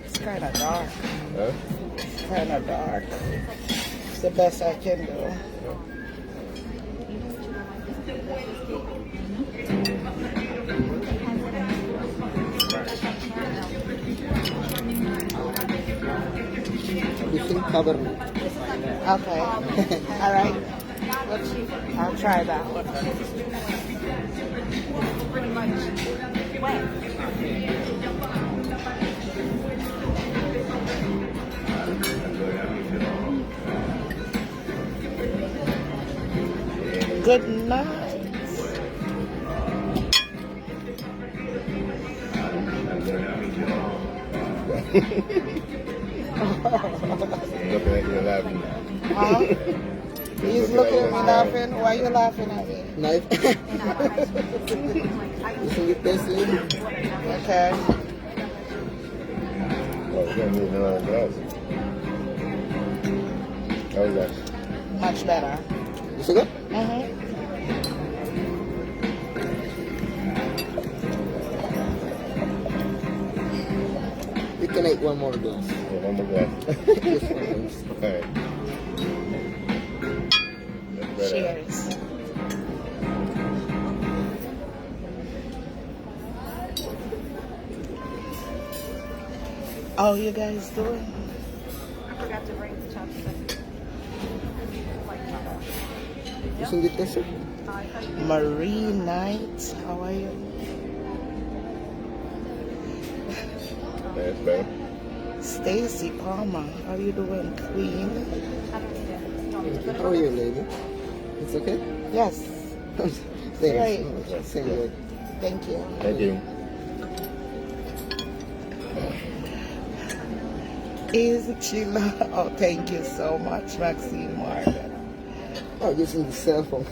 It's kind of dark. Huh? It's kind of dark. It's the best I can do. You can cover me. Okay. All right. I'll try that one. Good night. Looking at you laughing. Huh? He's looking at me laughing. Why are you laughing at me? Knife. You can get this in. Okay. Oh, we're gonna move around glass. How was that? Much better. You see that? Mm-hmm. You can eat one more glass. Yeah, one more glass. Just one glass. All right. That's better. Cheers. How you guys doing? I forgot to bring the chopstick. You can get this in. Marie Knight, how are you? That's better. Stacy Palmer, how you doing, Queen? How are you, lady? It's okay? Yes, Thanks. Right. Same way. thank you. Thank you. Is Sheila? Oh, thank you so much, Maxine Morgan. Oh, using the cell phone.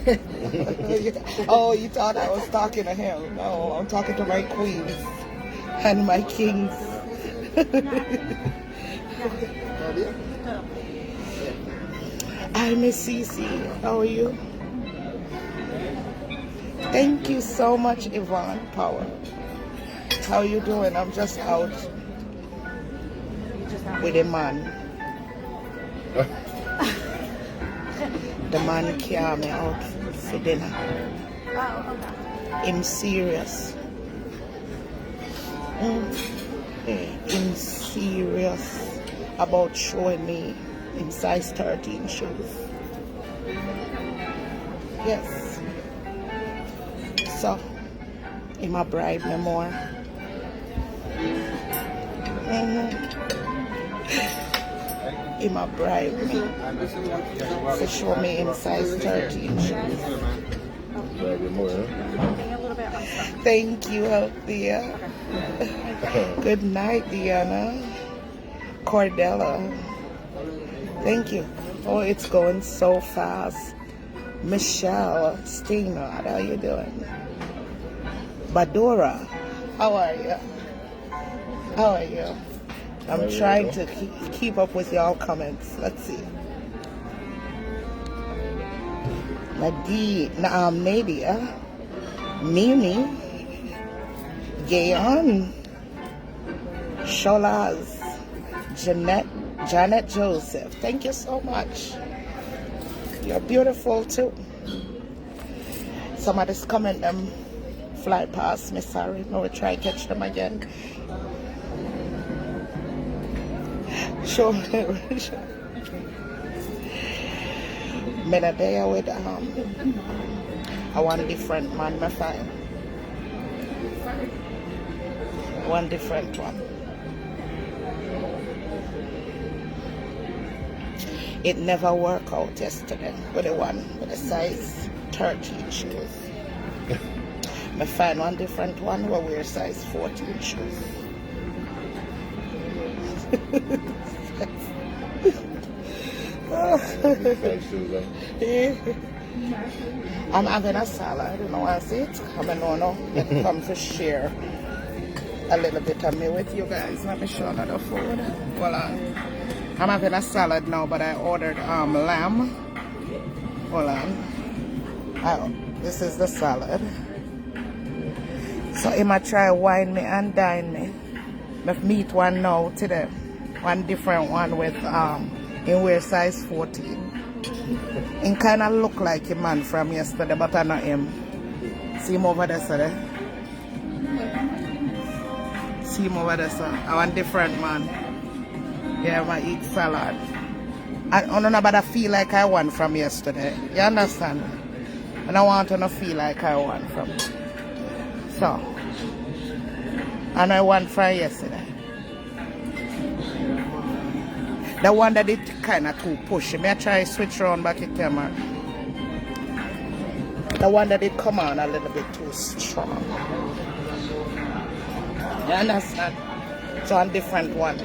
Oh, you thought I was talking to him? No, I'm talking to my queens and my kings. Hi, Miss Cece. How are you? Thank you so much, Yvonne Power. How you doing? I'm just out with a man. The man carry me out for dinner. I'm serious. I'm serious about showing me in size 13 shoes. Yes. So, I'm a bribe me more. Him a bribe me to show me in size 13 shoes. Thank you, Althea. Good night, Diana. Cordella. Thank you. Oh, it's going so fast. Michelle Steinrod, how you doing? Badora, how are you? How are you? I'm trying to keep up with y'all comments. Let's see. Nadia, Mimi, Gayon, Sholaz, Janet Joseph. Thank you so much. You're beautiful too. Somebody's comment them fly past me, sorry. No, we'll try to catch them again. Sure. Been a day with one different man, my friend. One different one. It never worked out yesterday with the one with the size 13 shoes. I find one different one who wear size 14 shoes. I'm having a salad, you know what I see it? I mean, no, it comes to share a little bit of me with you guys. Let me show another food. Hold on. I'm having a salad now, but I ordered lamb. Hold on. This is the salad. So I might try wine me and dine me. I meet one now today. One different one with in wear size 14. He kinda look like a man from yesterday, but I not him. See him over there, sir. See him over there, sir. I want different man. Yeah, I eat salad. I don't know about I feel like I won from yesterday. You understand? And I want to not feel like I won from. So, and I won from yesterday. The one that did kind of too pushy. May I try switch around back the camera? The one that did come on a little bit too strong. You understand? So a different one.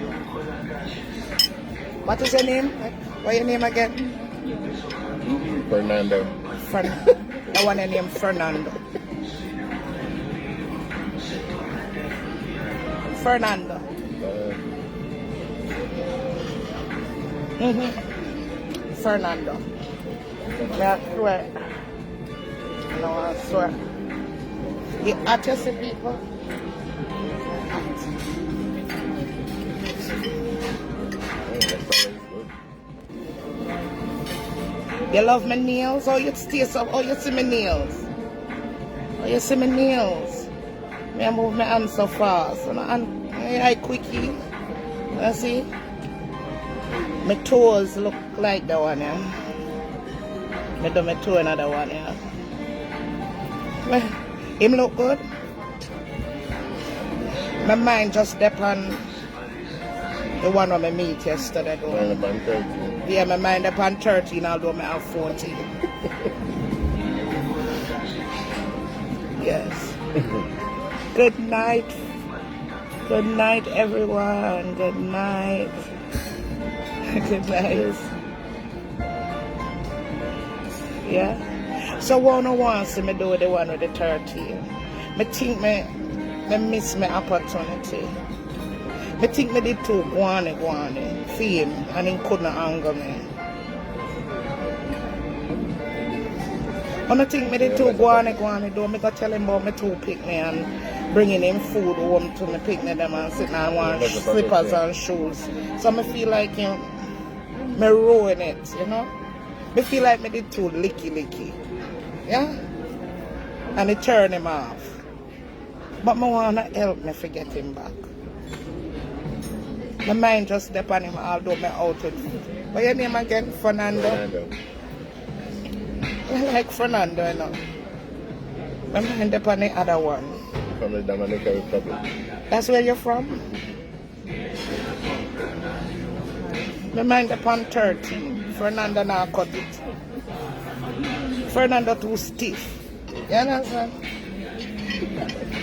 What is your name? What your name again? Fernando. The one named Fernando. Fernando. Fernando. Yeah, I swear. No, I swear. The hottest people. You love my nails? Oh, you stay so. Oh, you see my nails? Oh, you see my nails? I move my hands so fast. And I quickie. You see? My toes look like the one, yeah. I do my toe another one, yeah. Well, him look good. My mind just stepped on the one on my meat yesterday, though. Yeah, my mind upon 13, although I have 14. Yes. Good night. Good night, everyone. Good night. Good night. Yeah. So one wants me do the one with the 13. I think I miss my opportunity. I think I did too guane for him and he couldn't anger me. I think I did too guane though. I got tell him about my two picnic and bringing him food home to me picnic them and sitting and want slippers and shoes. So I feel like me ruin it, you know. I feel like I did too licky. Yeah? And it turned him off. But I want to help me to get him back. My mind just step on him although I'm out with. What's your name again? Fernando? I like Fernando, you know. My mind step on the other one. From the Dominican Republic. That's where you're from? My mind upon 13. Fernando now cut it. Fernando too stiff. You understand?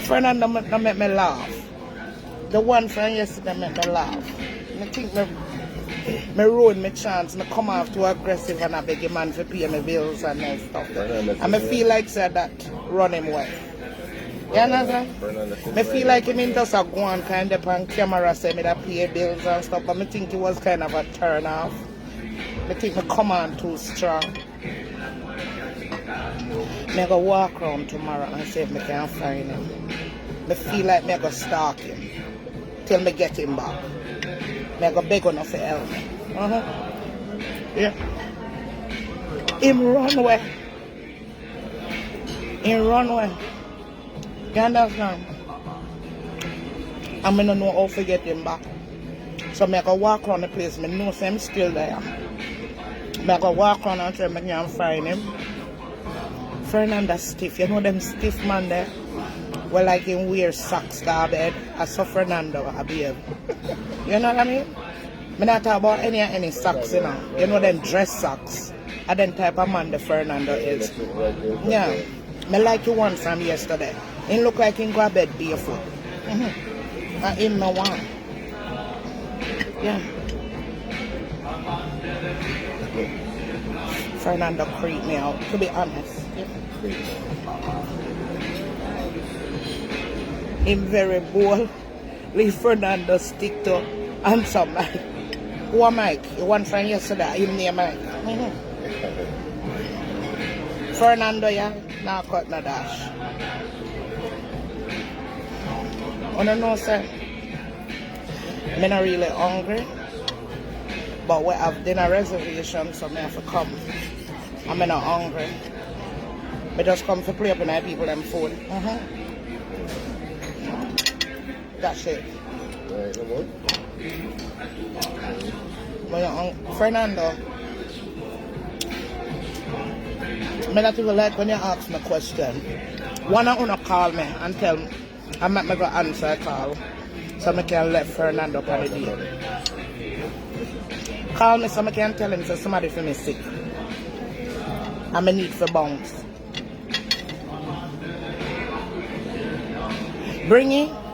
Fernando make me laugh. The one from yesterday make me laugh. I think me ruin my chance. I come off too aggressive and I beg a man to pay my bills and that stuff. And I feel like that run him well. You understand? I feel like him just a go on kind of on camera say me that pay bills and stuff. But I think it was kind of a turn off. I think I come on too strong. I go walk around tomorrow and see if I can find him. I feel like I go stalk him till I get him back. I go beg enough to help me. Yeah. Him run away. Him run away. You understand? And I don't know how to get him back. So I go walk around the place. I know I'm still there. I go walk around and try I can find him. Fernando stiff. You know them stiff man there? Well, like him wear socks to bed. I saw Fernando I behave. You know what I mean? I not talk about any socks, you know. You know them dress socks. And then type of man the Fernando is. Yeah. I like you one from yesterday. He look like he go to bed barefoot. And him no one. Yeah. Fernando creep me out, to be honest. Him very bold. Leave Fernando stick to answer man. Who am Mike? You one friend yesterday, him name Mike. Fernando, yeah? Now cut no dash. I don't know, sir. I'm not really hungry. But we have dinner reservation, so I have to come. I'm not hungry. I just come to play up in my people them food. That's it. Right, no more? Fernando, I not even like when you ask me a question. One of you call me and tell me, I might go answer a call so I can let Fernando on the deal. Call me so I can tell him so somebody for me sick. And I need for bounce. Bring it.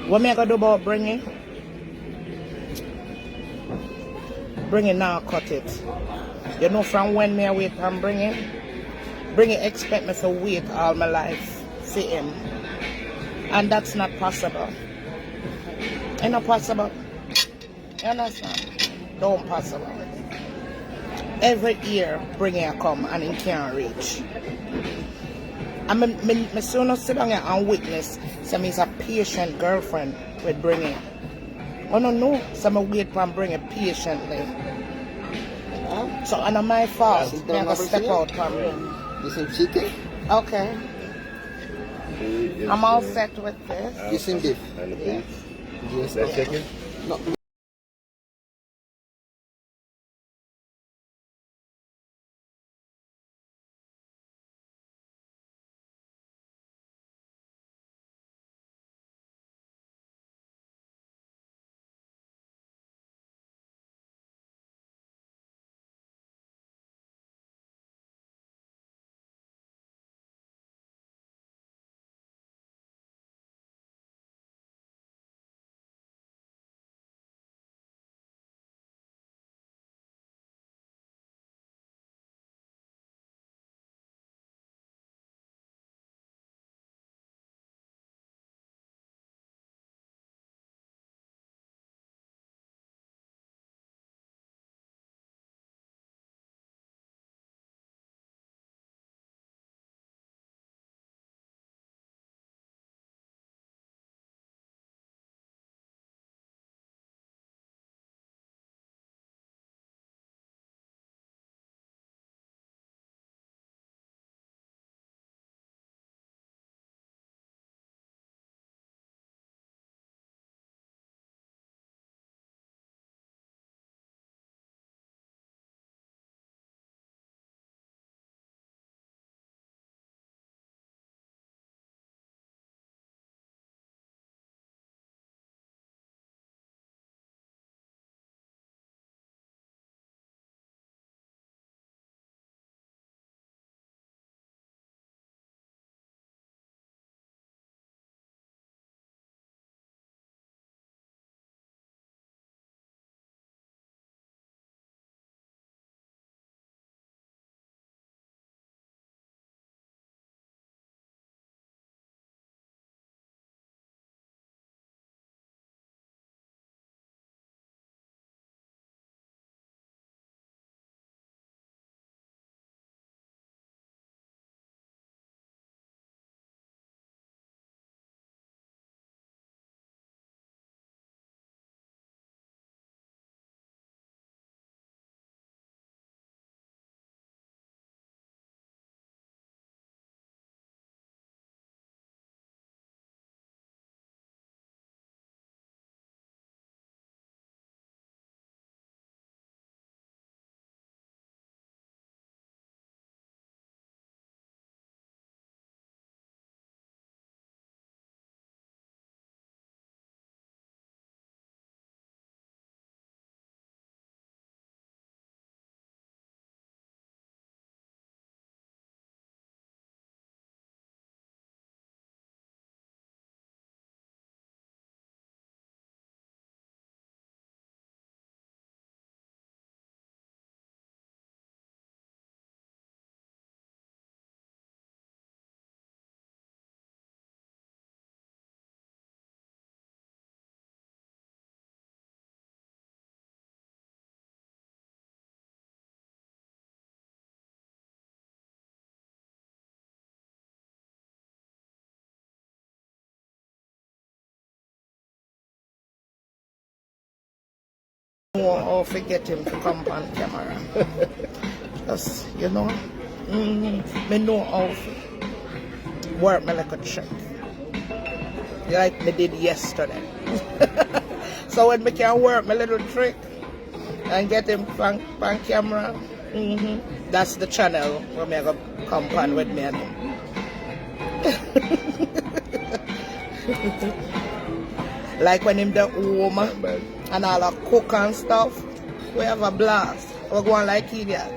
What me I gonna do about bring it? Bring it now, cut it. You know from when me I wait and bring it? Bring it expect me to wait all my life. See him. And that's not possible. It's not possible. You understand? Don't possible. Every year bring it come and it can't reach. And me soon sit down here and witness some is a patient girlfriend with bringing. I don't know, so I wait for bring it patiently. So it's not my fault. Sit I down have to over step here. out from him. You some chicken? Okay. I'm all set with this. You some beef? And the Yeah. beef. Yes. That chicken? No. how to get him to come on camera. Just, you know, me know how to work me like a trick. Like me did yesterday. So when me can work my little trick and get him on camera, that's the channel where me go come on with me and him. Like when him the home and all the cook and stuff, we have a blast. We're going like idiot.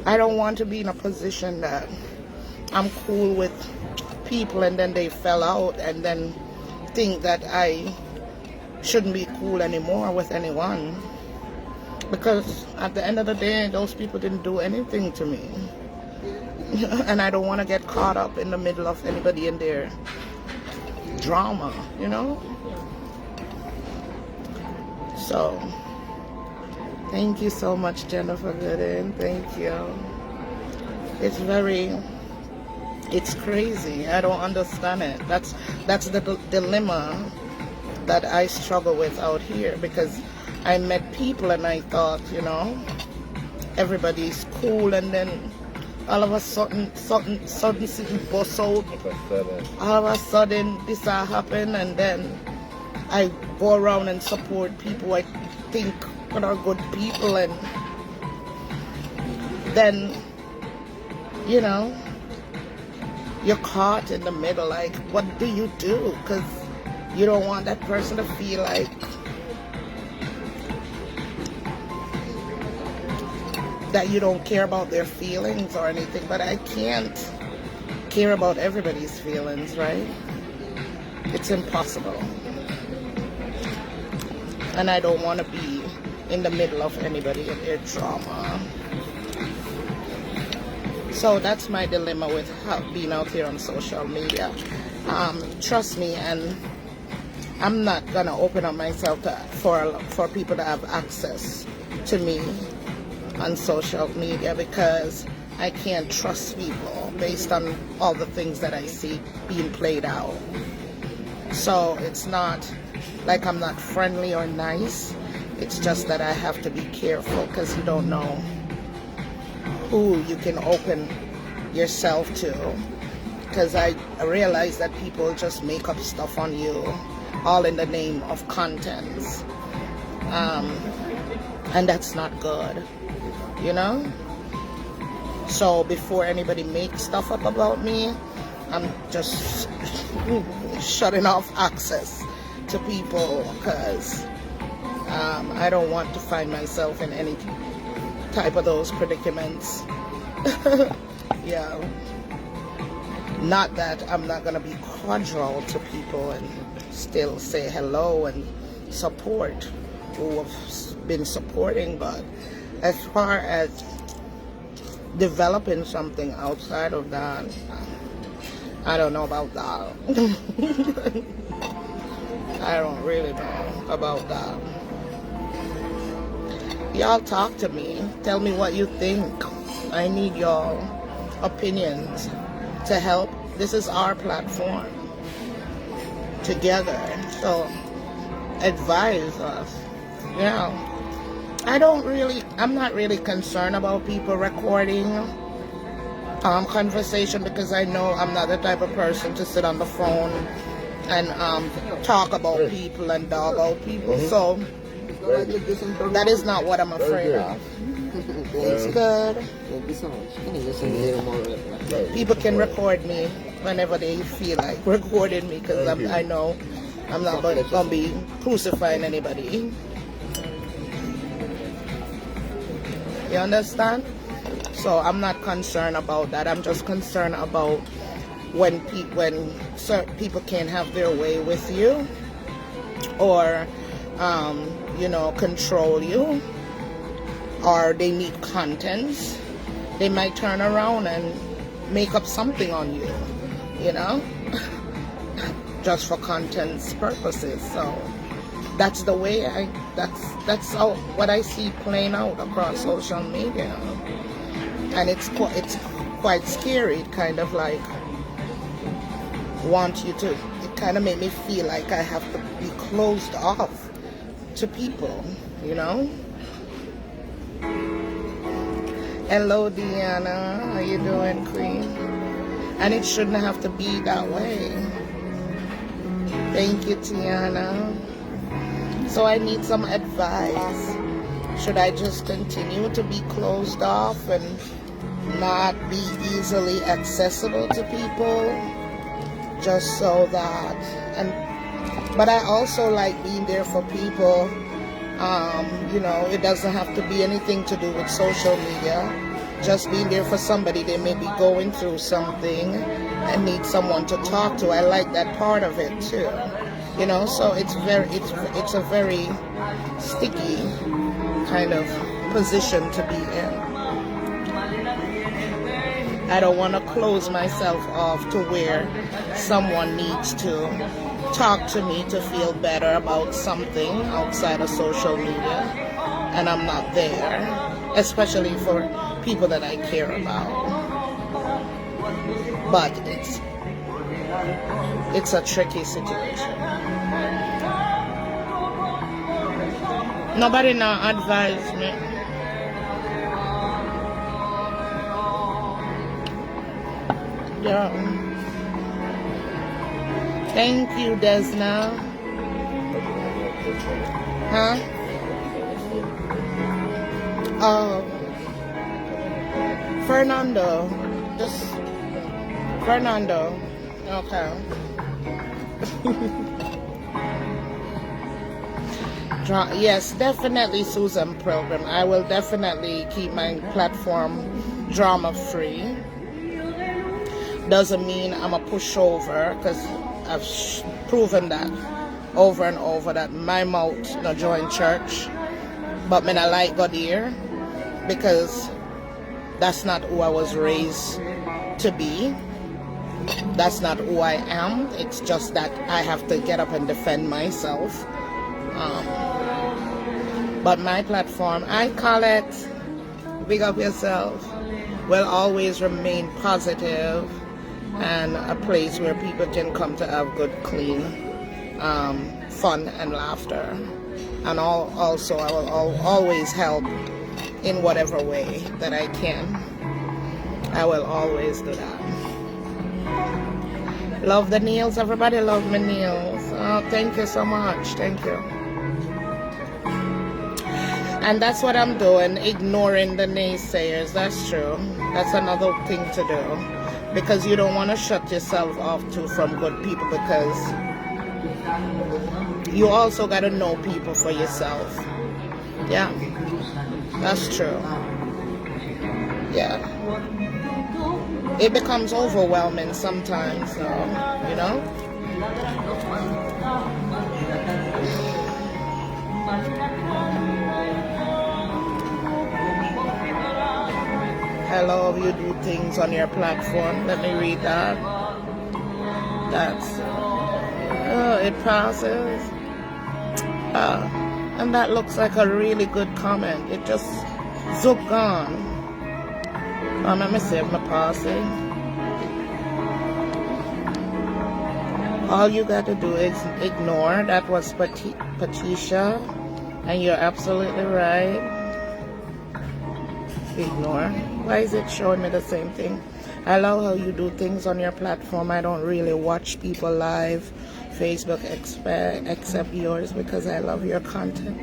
I don't want to be in a position that I'm cool with people and then they fell out and then think that I shouldn't be cool anymore with anyone. Because at the end of the day, those people didn't do anything to me. And I don't want to get caught up in the middle of anybody in their drama, you know? So, thank you so much, Jennifer Gooden. Thank you. It's crazy. I don't understand it. That's the dilemma that I struggle with out here, because I met people and I thought, you know, everybody's cool, and then all of a sudden something bust out. All of a sudden this happened, and then I go around and support people I think are good people, and then, you know, you're caught in the middle. Like, what do you do? Because you don't want that person to feel like that you don't care about their feelings or anything, but I can't care about everybody's feelings, right? It's impossible. And I don't want to be in the middle of anybody and their drama. So that's my dilemma with being out here on social media. Trust me, and I'm not gonna open up myself for people to have access to me on social media, because I can't trust people based on all the things that I see being played out. So it's not like I'm not friendly or nice. It's just that I have to be careful, because you don't know who you can open yourself to. Because I realize that people just make up stuff on you, all in the name of contents. And that's not good, you know? So before anybody makes stuff up about me, I'm just shutting off access to people, because I don't want to find myself in any type of those predicaments. Yeah. Not that I'm not going to be cordial to people and still say hello and support who have been supporting, but as far as developing something outside of that, I don't know about that. I don't really know about that. Y'all talk to me. Tell me what you think. I need your opinions to help This is our platform together. So advise us. Yeah. I'm not really concerned about people recording conversation, because I know I'm not the type of person to sit on the phone and talk about people and dog out people. So that is not what I'm afraid of. It's good. Thank you so much. Can you just send a little more? People can record me whenever they feel like recording me, because I know I'm not going to be crucifying anybody. You understand? So I'm not concerned about that. I'm just concerned about when certain people can't have their way with you, or control you, or they need contents. They might turn around and make up something on you, just for contents purposes. So that's the way that's what I see playing out across social media, and it's quite scary. It kind of like it kind of made me feel like I have to be closed off to people, Hello, Deanna. How you doing, Queen? And it shouldn't have to be that way. Thank you, Tiana. So I need some advice. Should I just continue to be closed off and not be easily accessible to people? Just so that, but I also like being there for people. It doesn't have to be anything to do with social media. Just being there for somebody. They may be going through something and need someone to talk to. I like that part of it too. So it's a very sticky kind of position to be in. I don't want to close myself off to where someone needs to talk to me to feel better about something outside of social media, and I'm not there, especially for people that I care about. But it's a tricky situation. Nobody now advised me. Yeah. Thank you, Desna. Huh? Oh. Fernando. Just Fernando. Okay. Yes, definitely Susan program. I will definitely keep my platform drama free. Doesn't mean I'm a pushover, because I've proven that over and over that my mouth no join church, but me not like God here, because that's not who I was raised to be. That's not who I am. It's just that I have to get up and defend myself. But my platform, I call it Big Up Yourself, will always remain positive and a place where people can come to have good, clean fun and laughter. And also I will always help in whatever way that I can. I will always do that. Love the nails, everybody love my nails. Oh, thank you so much. Thank you. And that's what I'm doing, ignoring the naysayers. That's true. That's another thing to do. Because you don't want to shut yourself off too from good people, because you also got to know people for yourself. Yeah, that's true. Yeah. It becomes overwhelming sometimes, you know? I love you do things on your platform. Let me read that. That's it passes. And that looks like a really good comment. It just zook gone. Let me save my passing. All you got to do is ignore. That was Patricia, and you're absolutely right. Ignore. Why is it showing me the same thing? I love how you do things on your platform. I don't really watch people live, Facebook except yours, because I love your content.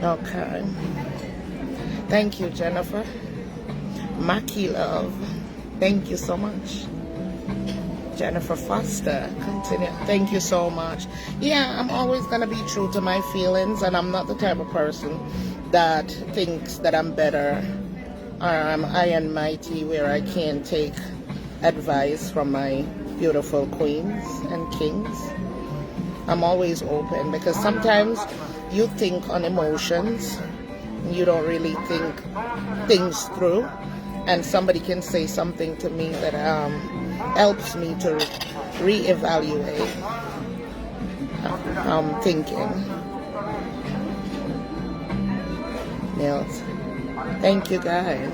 Okay. Thank you, Jennifer. Maki love. Thank you so much. Jennifer Foster, continue. Thank you so much. Yeah, I'm always going to be true to my feelings, and I'm not the type of person that thinks that I'm better or I'm high and mighty where I can't take advice from my beautiful queens and kings. I'm always open, because sometimes you think on emotions, you don't really think things through, and somebody can say something to me that helps me to reevaluate thinking. Nils, thank you guys.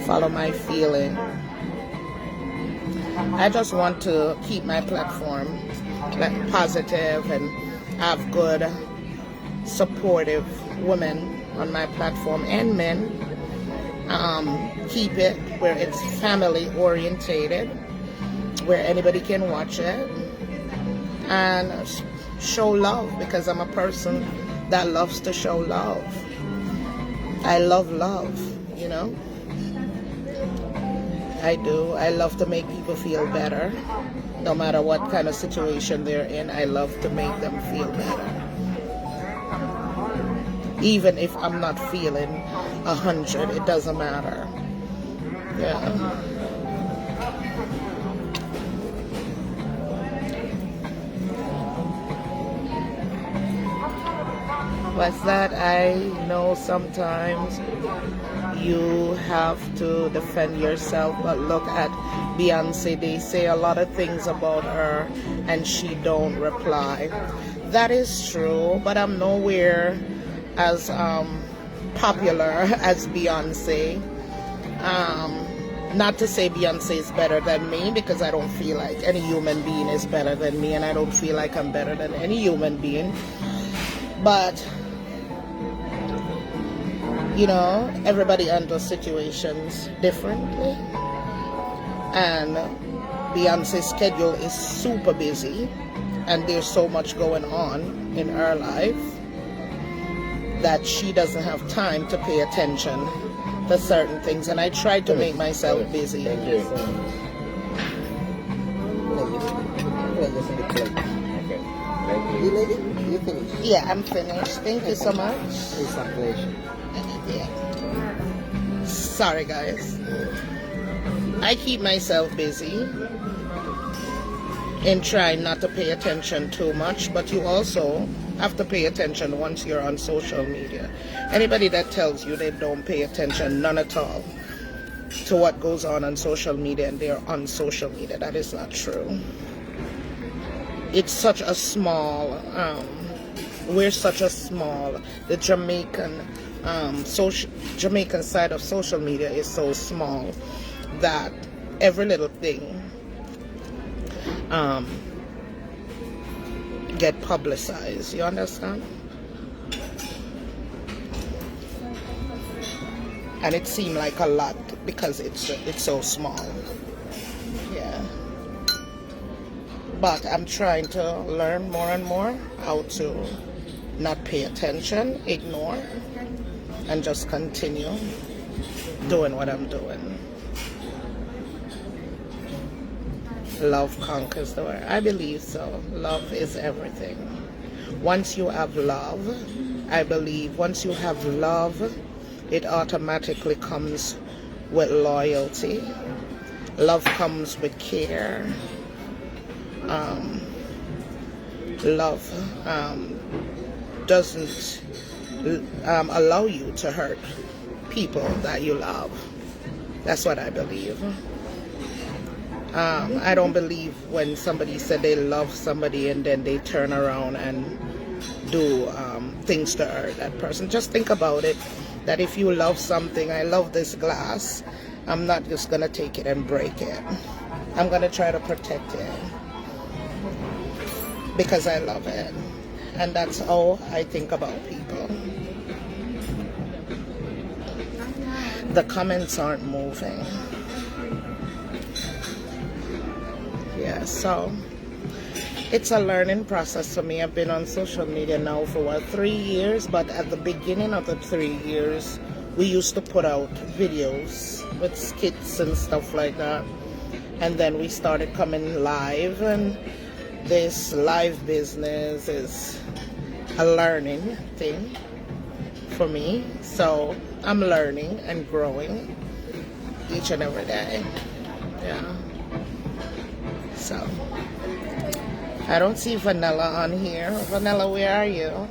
Follow my feeling. I just want to keep my platform positive and have good, supportive women on my platform, and men. Keep it where it's family orientated, where anybody can watch it, and show love, because I'm a person that loves to show love. I love love, you know. I do. I love to make people feel better. No matter what kind of situation they're in, I love to make them feel better. Even if I'm not feeling 100, it doesn't matter. Yeah. What's that? I know sometimes you have to defend yourself, but look at Beyonce. They say a lot of things about her and she don't reply. That is true, but I'm nowhere as popular as Beyonce. Not to say Beyonce is better than me, because I don't feel like any human being is better than me, and I don't feel like I'm better than any human being. But you know, everybody handles situations differently, and Beyonce's schedule is super busy, and there's so much going on in her life that she doesn't have time to pay attention to certain things, and I try to make myself busy. Thank you. Okay. Thank You you. lady, you finished? Yeah, I'm finished. Thank you so much. It's a pleasure. Yeah. Sorry, guys. I keep myself busy and try not to pay attention too much, but you also have to pay attention once you're on social media. Anybody that tells you they don't pay attention, none at all, to what goes on social media, and they're on social media, that is not true. It's such a small, we're such a small, the Jamaican side of social media is so small that every little thing get publicized. You understand? And it seemed like a lot because it's so small. Yeah. But I'm trying to learn more and more how to not pay attention, ignore, and just continue doing what I'm doing. Love conquers the world. I believe so. Love is everything. Once you have love, I believe once you have love, it automatically comes with loyalty. Love comes with care. Love doesn't allow you to hurt people that you love. That's what I believe. I don't believe when somebody said they love somebody and then they turn around and do things to hurt that person. Just think about it, that if you love something, I love this glass, I'm not just going to take it and break it. I'm going to try to protect it. because I love it. And that's how I think about people. The comments aren't moving. Yeah, so it's a learning process for me. I've been on social media now for 3 years, but at the beginning of the 3 years, we used to put out videos with skits and stuff like that. And then we started coming live, and this live business is a learning thing for me. So I'm learning and growing each and every day. Yeah. So I don't see Vanilla on here. Vanilla, where are you?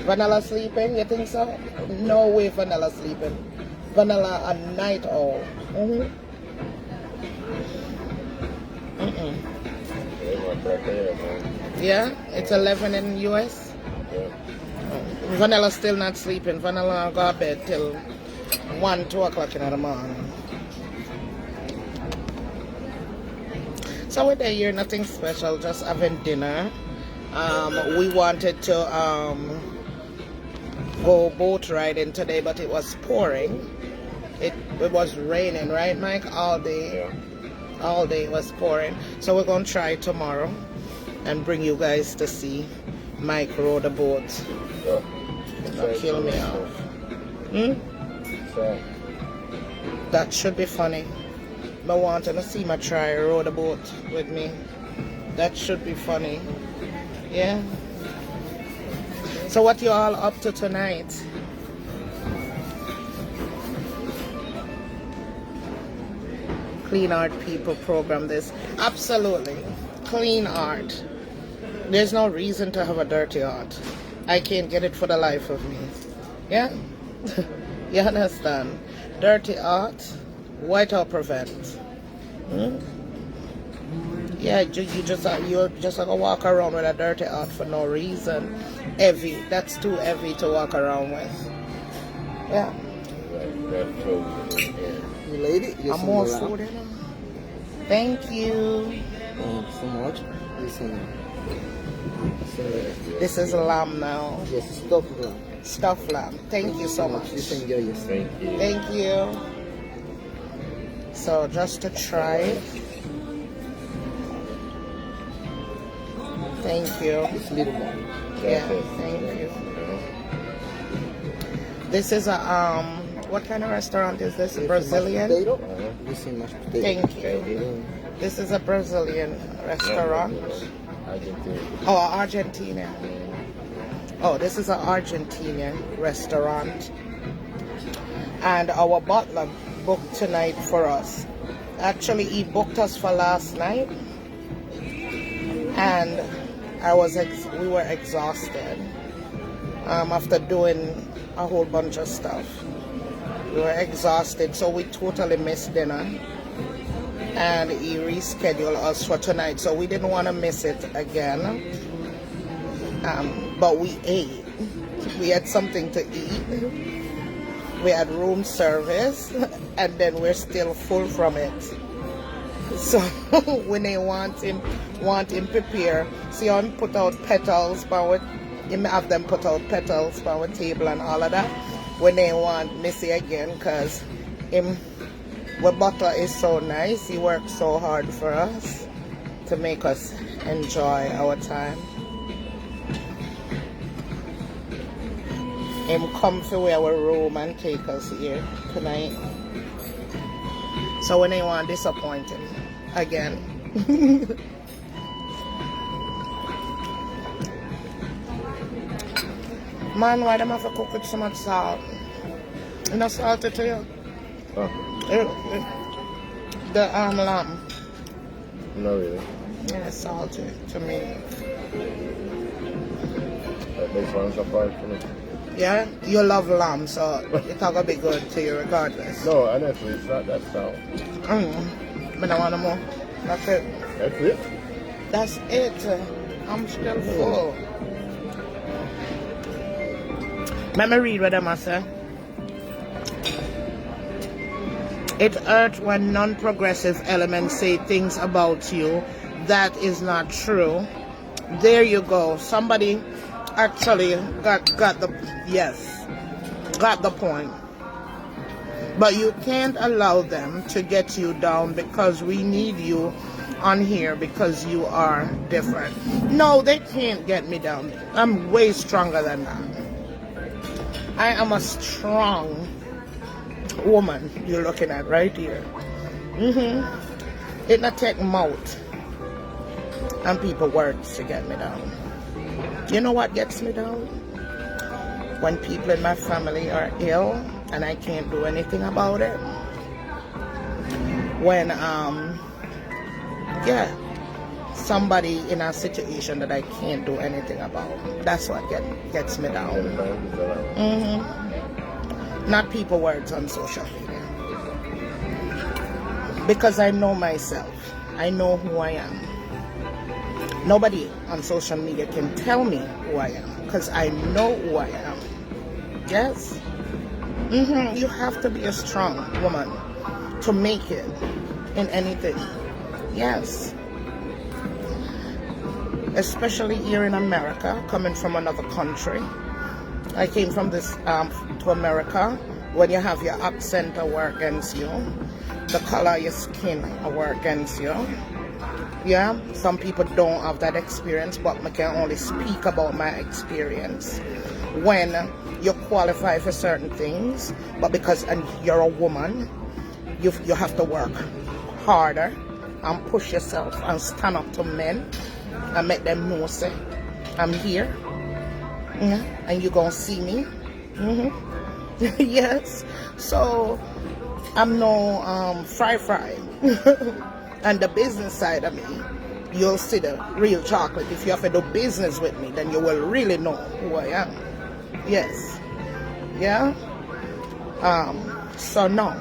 Vanilla sleeping? You think so? No way Vanilla sleeping. Vanilla a night owl. Yeah, it's 11 in US. Yeah. Vanilla still not sleeping. Vanilla go to bed till 1, 2 o'clock in the morning. So we're there here, nothing special, just having dinner. We wanted to go boat riding today, but it was pouring. It was raining, right, Mike? All day. Yeah. All day it was pouring. So we're going to try tomorrow and bring you guys to see Mike row the boat. Yeah. Not kill me off. So, That should be funny. I want to see my try row the boat with me. That should be funny. Yeah. So what you all up to tonight? Clean art people program this. Absolutely. Clean art. There's no reason to have a dirty art. I can't get it for the life of me. Yeah? You understand? Dirty art, white out prevent. Yeah, you're just gonna walk around with a dirty art for no reason. Heavy. That's too heavy to walk around with. Yeah. that's true. You lady? I'm more food in them. Thank you. So much. Listen. This is lamb now. Yes, stop lamb. Stuffed lamb. Thank you so much. Just enjoy yourself. Thank you. Thank you. So just to try it. Thank you. Just a little more. Yeah, thank you. This is a what kind of restaurant is this? Brazilian? Mashed potato? Listen, mashed potato. Thank you. This is a Brazilian restaurant. Argentina. Oh, Argentina. Oh, this is an Argentinian restaurant. And our butler booked tonight for us. Actually, he booked us for last night. And we were exhausted after doing a whole bunch of stuff. We were exhausted, so we totally missed dinner. And he rescheduled us for tonight, so we didn't want to miss it again. But we ate. We had something to eat. We had room service, and then we're still full from it. So when they want him prepare, see how him put out petals, but him have them put out petals for our table and all of that. When they want Missy again, cause our butler is so nice. He works so hard for us to make us enjoy our time. Him come to our room and take us here tonight. So when they want disappoint him again. Man, why them have to cook with so much salt? You know salty to you? Huh? The lamb. No, really. Yeah, it's salty to me. That makes one surprise for me. Yeah? You love lamb, so it's not gonna be good to you regardless. No, honestly, it's not that salt. But I want more. That's it. That's it? That's it. I'm still full. Let me read what them I say. It hurts when non-progressive elements say things about you that is not true. There you go. Somebody actually got the got the point. But you can't allow them to get you down because we need you on here because you are different. No, they can't get me down. I'm way stronger than that. I am a strong woman you're looking at right here. It not take mouth and people words to get me down. You know what gets me down? When people in my family are ill and I can't do anything about it. When somebody in a situation that I can't do anything about. That's what gets me down. Not people words on social media. Because I know myself. I know who I am. Nobody on social media can tell me who I am. Because I know who I am. Yes? You have to be a strong woman to make it in anything. Yes. Especially here in America, coming from another country. I came from this to America. When you have your accent or work against you, the color of your skin or work against you. Yeah, some people don't have that experience, but I can only speak about my experience. When you qualify for certain things, but because you're a woman, you have to work harder and push yourself and stand up to men and make them know, say, I'm here, and you're gonna see me. Yes, so I'm no fry. And the business side of me, you'll see the real chocolate. If you have to do business with me, then you will really know who I am. Yes. Yeah. So no,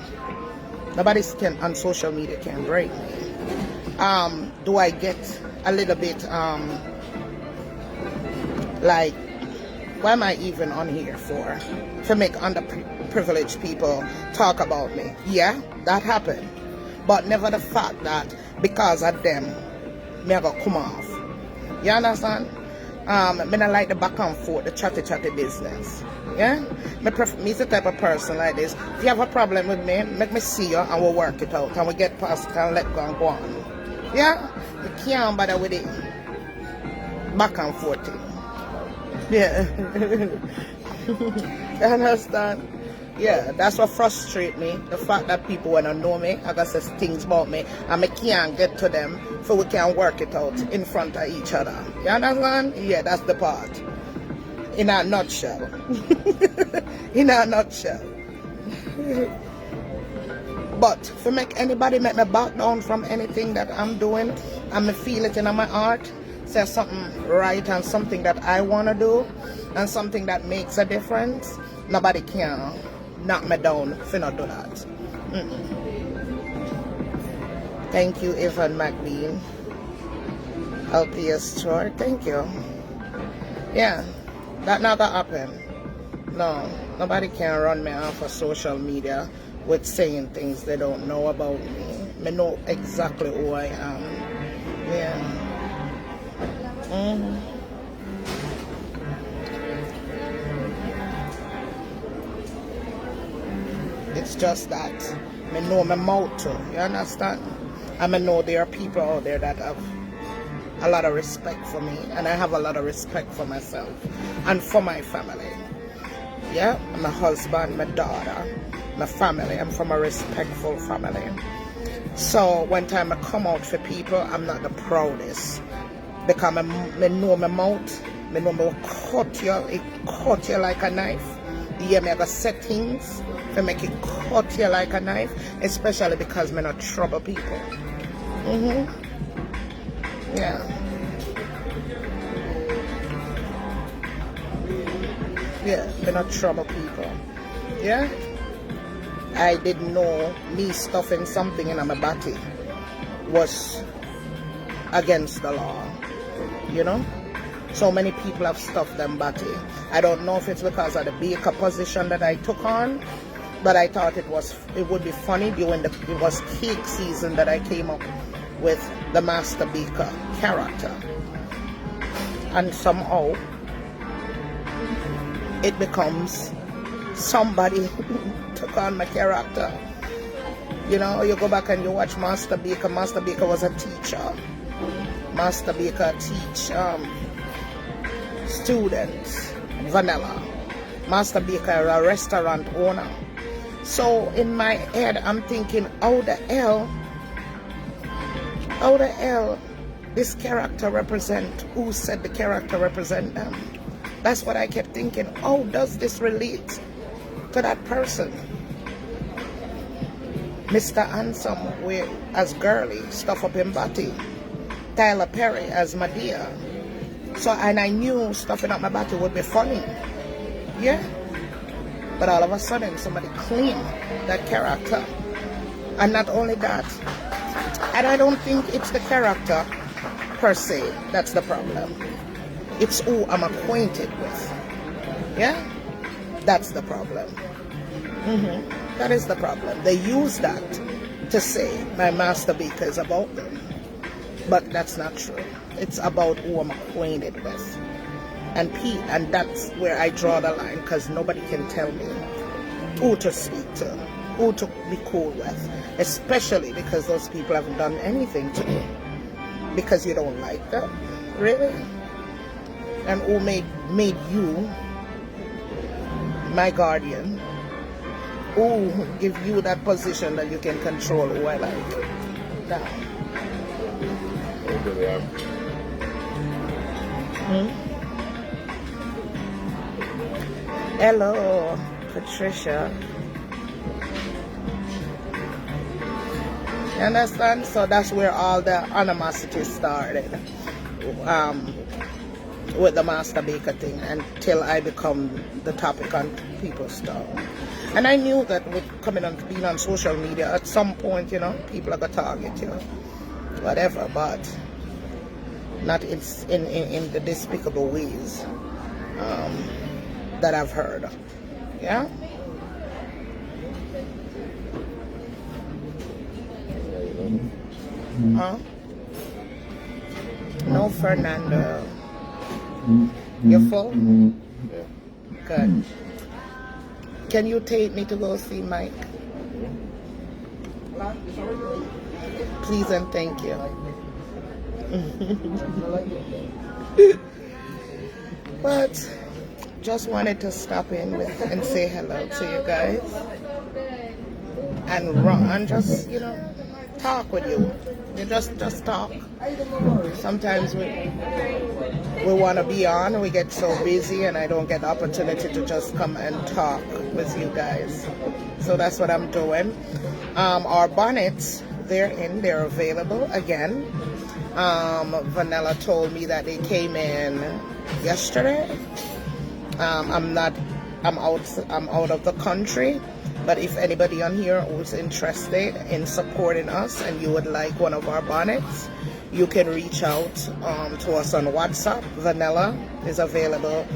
nobody can on social media can break me. Do I get a little bit like, why am I even on here for? To make underprivileged people talk about me. Yeah, that happened. But never the fact that because of them, me I go come off. You understand? I don't like the back and forth, the chatty business. Yeah? Me's the type of person like this. If you have a problem with me, make me see you and we'll work it out. And we get past it and let go and go on. Yeah? You can't bother with it. Back and forth thing. Yeah. You understand? Yeah, that's what frustrates me. The fact that people wanna know me, I got say things about me, and I can't get to them so we can work it out in front of each other. You understand? Yeah, that's the part. In a nutshell. In a nutshell. But to make anybody make me back down from anything that I'm doing, and me feel it in my heart, say something right and something that I wanna do, and something that makes a difference, nobody can knock me down if you not do that. Thank you, Evan McBean. LPS store. Thank you. Yeah, that not gonna happen. No, nobody can run me off of social media with saying things they don't know about me. I know exactly who I am. Yeah. It's just that I know my mouth too, you understand? And I know there are people out there that have a lot of respect for me, and I have a lot of respect for myself and for my family. Yeah, my husband, my daughter, my family. I'm from a respectful family. So when time I come out for people, I'm not the proudest. Because I know my mouth, I know it cut you like a knife. Yeah, I got set things to make it cut you like a knife, especially because I not trouble people. Yeah. Yeah, I not trouble people. Yeah. I didn't know me stuffing something in my body was against the law. You know? So many people have stuffed them body. I don't know if it's because of the baker position that I took on, But I thought it would be funny during it was cake season that I came up with the Master Baker character. And somehow it becomes somebody took on my character. You know, you go back and you watch Master Baker. Master Baker was a teacher. Master Baker teach students vanilla. Master Baker a restaurant owner. So in my head I'm thinking, how the hell this character represent, who said the character represent them? That's what I kept thinking. How does this relate to that person? Mr. Handsome as Girly, Stuff Up in Body. Tyler Perry as Madea. So, and I knew Stuffing Up My Body would be funny. Yeah. But all of a sudden, somebody claimed that character. And not only that, and I don't think it's the character per se that's the problem. It's who I'm acquainted with. Yeah? That's the problem. That is the problem. They use that to say my Master Baker is about them. But that's not true. It's about who I'm acquainted with. And that's where I draw the line, because nobody can tell me who to speak to, who to be cool with. Especially because those people haven't done anything to me. Because you don't like them. Really? And who made you my guardian? Who give you that position that you can control who I like? Now. Hello, Patricia. You understand? So that's where all the animosity started. With the Master Baker thing, until I become the topic on people's tongue. And I knew that with being on social media, at some point, you know, people are gonna target you, whatever, but not in the despicable ways that I've heard. Yeah. Huh? No, Fernando. You're full? Yeah. Good. Can you take me to go see Mike? Please and thank you. But just wanted to stop in and say hello to you guys. And just, you know, talk with you. You just talk. Sometimes we want to be on, we get so busy and I don't get the opportunity to just come and talk with you guys. So that's what I'm doing. Our bonnets, they're available again. Vanilla told me that they came in yesterday. I'm out of the country. But if anybody on here who's interested in supporting us and you would like one of our bonnets, you can reach out to us on WhatsApp. Vanilla is available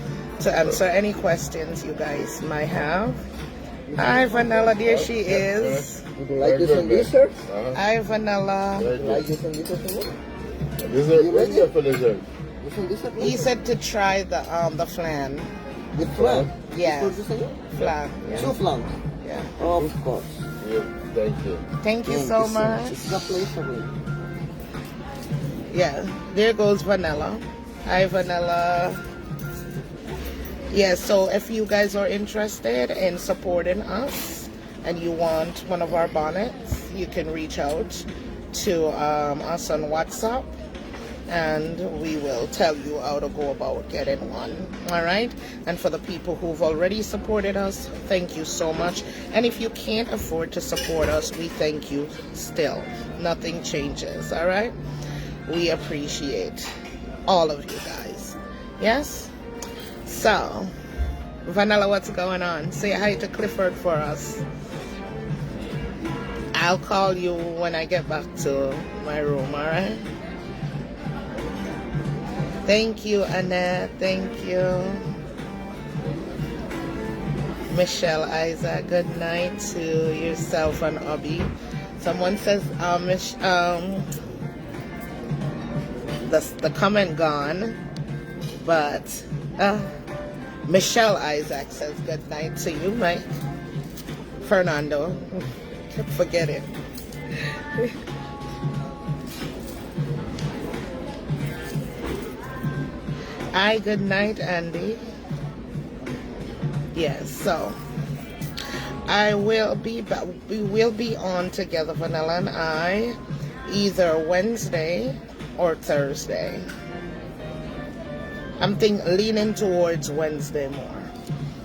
to answer any questions you guys might have. Hi, Vanilla. There she is. Would you like this on dessert? Hi, Vanilla. Would you like this on dessert? Dessert for dessert. This on dessert? He said to try the flan. The flan? Yeah. This for dessert? Flan. Yeah. Two flans? Yeah. Of course. Yeah, thank you. Thank you so much. It's a place for me. Yeah, there goes Vanilla. Hi, Vanilla. Yeah, so if you guys are interested in supporting us and you want one of our bonnets, you can reach out to us on WhatsApp and we will tell you how to go about getting one. All right? And for the people who've already supported us, thank you so much. And if you can't afford to support us, we thank you still. Nothing changes. All right? We appreciate all of you guys. Yes? So, Vanilla, what's going on? Say hi to Clifford for us. I'll call you when I get back to my room, all right? Thank you, Annette. Thank you. Michelle Isaac, good night to yourself and Obi. Someone says, the comment gone, but Michelle Isaac says good night to you, Mike. Fernando, forget it. Hi, good night, Andy. Yes, so we will be on together, Vanilla and I, either Wednesday or Thursday. I'm leaning towards Wednesday more,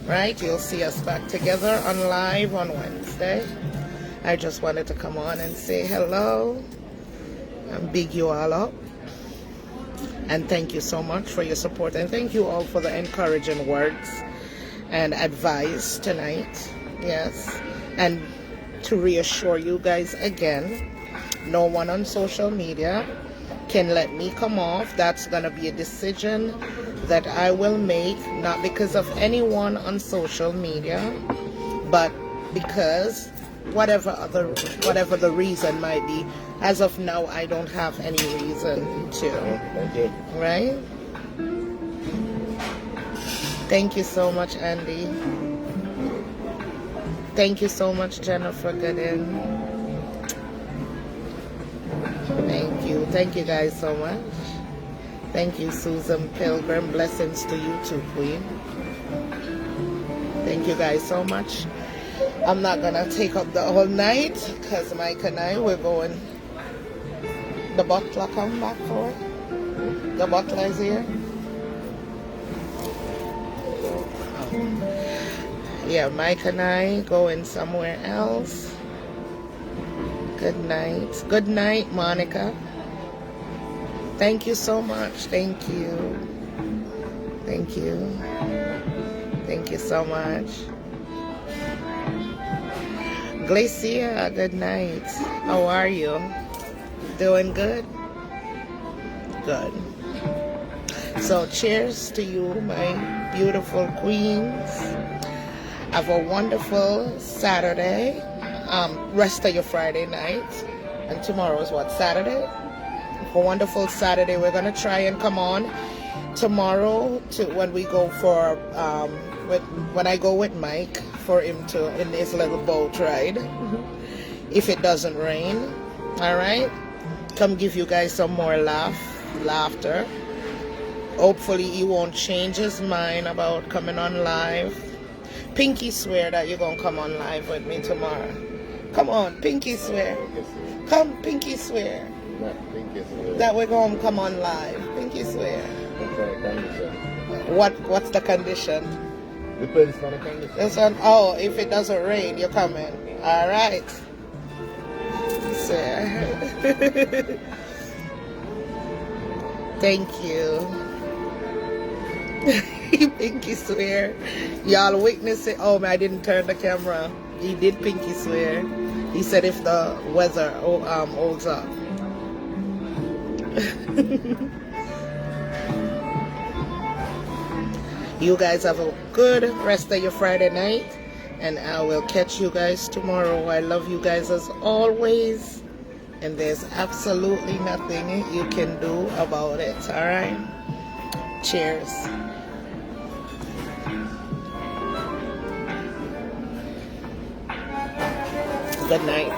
right? You'll see us back together on live on Wednesday. I just wanted to come on and say hello and big you all up. And thank you so much for your support. And thank you all for the encouraging words and advice tonight. Yes. And to reassure you guys again, no one on social media can let me come off. That's going to be a decision that I will make, not because of anyone on social media, but because whatever the reason might be, as of now, I don't have any reason to. Thank you. Right? Thank you so much, Andy. Thank you so much, Jennifer Gooden. Thank you. Thank you guys so much. Thank you, Susan Pilgrim. Blessings to you too, Queen. Thank you guys so much. I'm not gonna take up the whole night because Mike and I, we're going. The butler come back for it? The butler is here? Yeah, Mike and I going somewhere else. Good night. Good night, Monica. Thank you so much. Thank you. Thank you. Thank you so much. Glacia, good night. How are you? Doing good? Good. So cheers to you, my beautiful queens. Have a wonderful Saturday. Rest of your Friday night. And tomorrow is what, Saturday? A wonderful Saturday. We're going to try and come on tomorrow to when we go for when I go with Mike for him to in his little boat ride. If it doesn't rain. All right? Come give you guys some more laughter. Hopefully he won't change his mind about coming on live. Pinky swear that you're going to come on live with me tomorrow. Come on, Pinky swear. Come, Pinky swear. That we're going to come on live. Pinky swear. What's the condition? Depends on the condition. This one, oh, if it doesn't rain, you're coming. All right. Swear. Thank you. Pinky swear. Y'all witness it. Oh, man, I didn't turn the camera. He did pinky swear. He said if the weather holds up. You guys have a good rest of your Friday night, and I will catch you guys tomorrow. I love you guys as always, and there's absolutely nothing you can do about it. All right? Cheers. Good night.